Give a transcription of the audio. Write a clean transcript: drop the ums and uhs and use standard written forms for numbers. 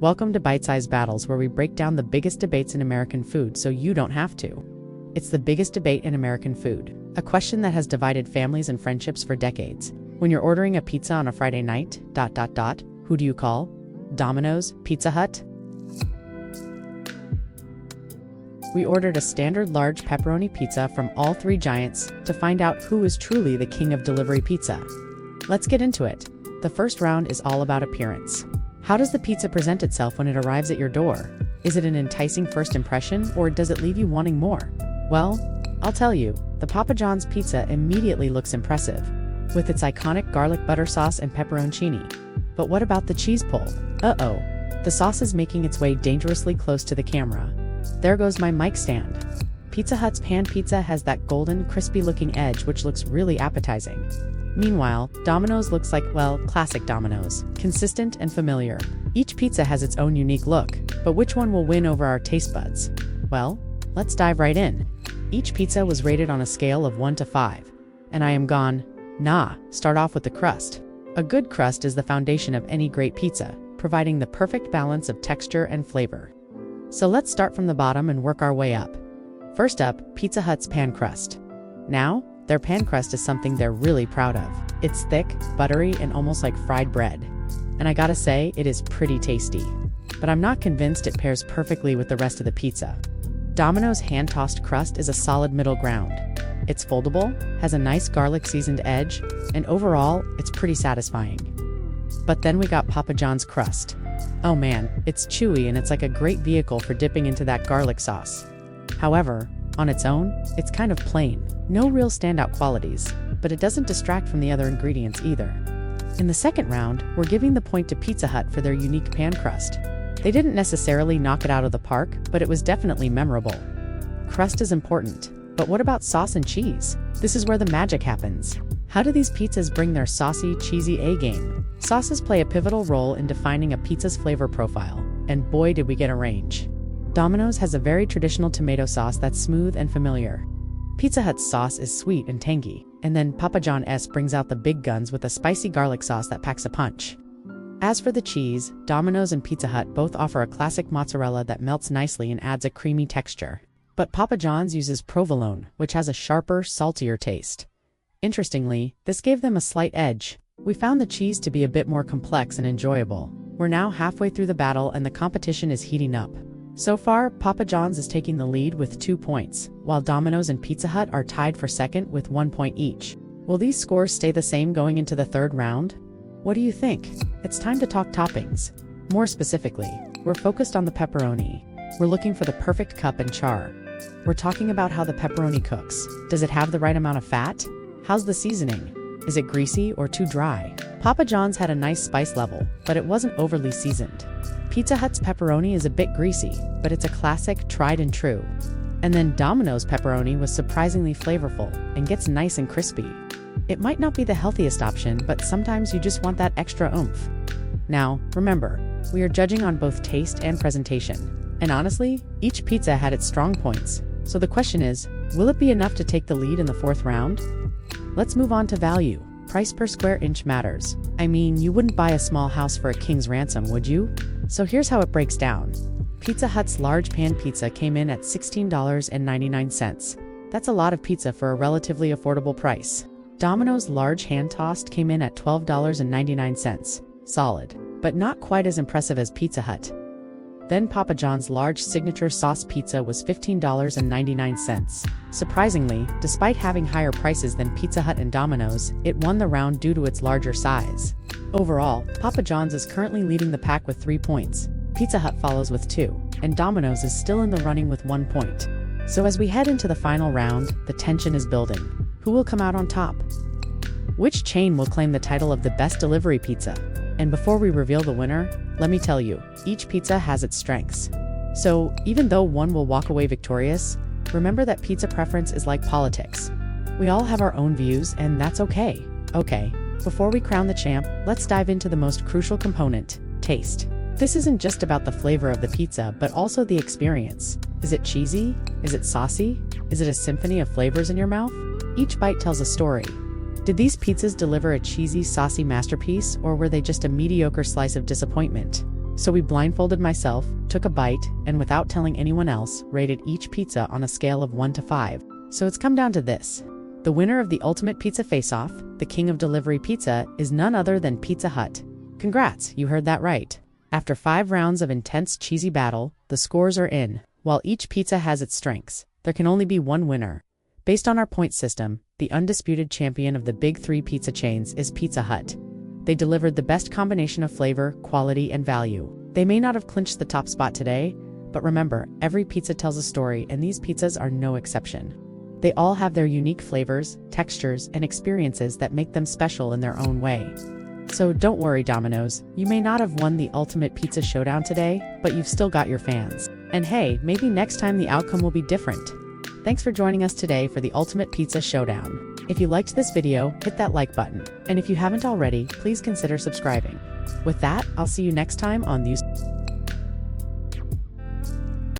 Welcome to Bite-Sized Battles, where we break down the biggest debates in American food so you don't have to. It's the biggest debate in American food, a question that has divided families and friendships for decades. When you're ordering a pizza on a Friday night, who do you call? Domino's, Pizza Hut? We ordered a standard large pepperoni pizza from all three giants to find out who is truly the king of delivery pizza. Let's get into it. The first round is all about appearance. How does the pizza present itself when it arrives at your door? Is it an enticing first impression, or does it leave you wanting more? Well, I'll tell you, the Papa John's pizza immediately looks impressive, with its iconic garlic butter sauce and pepperoncini. But what about the cheese pull? Uh-oh, the sauce is making its way dangerously close to the camera. There goes my mic stand. Pizza Hut's pan pizza has that golden, crispy-looking edge which looks really appetizing. Meanwhile, Domino's looks like, well, classic Domino's, consistent and familiar. Each pizza has its own unique look, but which one will win over our taste buds? Well, let's dive right in. Each pizza was rated on a scale of 1 to 5, and I am gone, nah. Start off with the crust. A good crust is the foundation of any great pizza, providing the perfect balance of texture and flavor. So let's start from the bottom and work our way up. First up, Pizza Hut's pan crust. Now, their pan crust is something they're really proud of. It's thick, buttery, and almost like fried bread. And I gotta say, it is pretty tasty. But I'm not convinced it pairs perfectly with the rest of the pizza. Domino's hand-tossed crust is a solid middle ground. It's foldable, has a nice garlic-seasoned edge, and overall, it's pretty satisfying. But then we got Papa John's crust. Oh man, it's chewy and it's like a great vehicle for dipping into that garlic sauce. However, on its own, it's kind of plain. No real standout qualities, but it doesn't distract from the other ingredients either. In the second round, we're giving the point to Pizza Hut for their unique pan crust. They didn't necessarily knock it out of the park, but it was definitely memorable. Crust is important, but what about sauce and cheese? This is where the magic happens. How do these pizzas bring their saucy, cheesy A-game? Sauces play a pivotal role in defining a pizza's flavor profile, and boy did we get a range. Domino's has a very traditional tomato sauce that's smooth and familiar. Pizza Hut's sauce is sweet and tangy, and then Papa John's brings out the big guns with a spicy garlic sauce that packs a punch. As for the cheese, Domino's and Pizza Hut both offer a classic mozzarella that melts nicely and adds a creamy texture. But Papa John's uses provolone, which has a sharper, saltier taste. Interestingly, this gave them a slight edge. We found the cheese to be a bit more complex and enjoyable. We're now halfway through the battle and the competition is heating up. So far, Papa John's is taking the lead with 2 points, while Domino's and Pizza Hut are tied for second with 1 point each. Will these scores stay the same going into the third round? What do you think? It's time to talk toppings. More specifically, we're focused on the pepperoni. We're looking for the perfect cup and char. We're talking about how the pepperoni cooks. Does it have the right amount of fat? How's the seasoning? Is it greasy or too dry? Papa John's had a nice spice level, but it wasn't overly seasoned. Pizza Hut's pepperoni is a bit greasy, but it's a classic, tried and true. And then Domino's pepperoni was surprisingly flavorful and gets nice and crispy. It might not be the healthiest option, but sometimes you just want that extra oomph. Now, remember, we are judging on both taste and presentation. And honestly, each pizza had its strong points. So the question is, will it be enough to take the lead in the fourth round? Let's move on to value. Price per square inch matters. I mean, you wouldn't buy a small house for a king's ransom, would you? So here's how it breaks down. Pizza Hut's large pan pizza came in at $16.99. That's a lot of pizza for a relatively affordable price. Domino's large hand-tossed came in at $12.99. Solid, but not quite as impressive as Pizza Hut. Then Papa John's large signature sauce pizza was $15.99. Surprisingly, despite having higher prices than Pizza Hut and Domino's, it won the round due to its larger size. Overall, Papa John's is currently leading the pack with 3 points. Pizza Hut follows with 2, and Domino's is still in the running with 1 point. So as we head into the final round, the tension is building. Who will come out on top? Which chain will claim the title of the best delivery pizza? And before we reveal the winner, let me tell you, each pizza has its strengths. So, even though one will walk away victorious, remember that pizza preference is like politics. We all have our own views, and that's okay. Okay, before we crown the champ, let's dive into the most crucial component, taste. This isn't just about the flavor of the pizza, but also the experience. Is it cheesy? Is it saucy? Is it a symphony of flavors in your mouth? Each bite tells a story. Did these pizzas deliver a cheesy, saucy masterpiece, or were they just a mediocre slice of disappointment? So we blindfolded myself, took a bite, and without telling anyone else, rated each pizza on a scale of 1 to 5. So it's come down to this. The winner of the Ultimate Pizza Face-Off, the king of delivery pizza, is none other than Pizza Hut. Congrats, you heard that right. After 5 rounds of intense cheesy battle, the scores are in. While each pizza has its strengths, there can only be one winner. Based on our point system, the undisputed champion of the big 3 pizza chains is Pizza Hut. They delivered the best combination of flavor, quality, and value. They may not have clinched the top spot today, but remember, every pizza tells a story, and these pizzas are no exception. They all have their unique flavors, textures, and experiences that make them special in their own way. So don't worry, Domino's, you may not have won the Ultimate Pizza Showdown today, but you've still got your fans. And hey, maybe next time the outcome will be different. Thanks for joining us today for the Ultimate Pizza Showdown. If you liked this video, hit that like button. And if you haven't already, please consider subscribing. With that, I'll see you next time on News.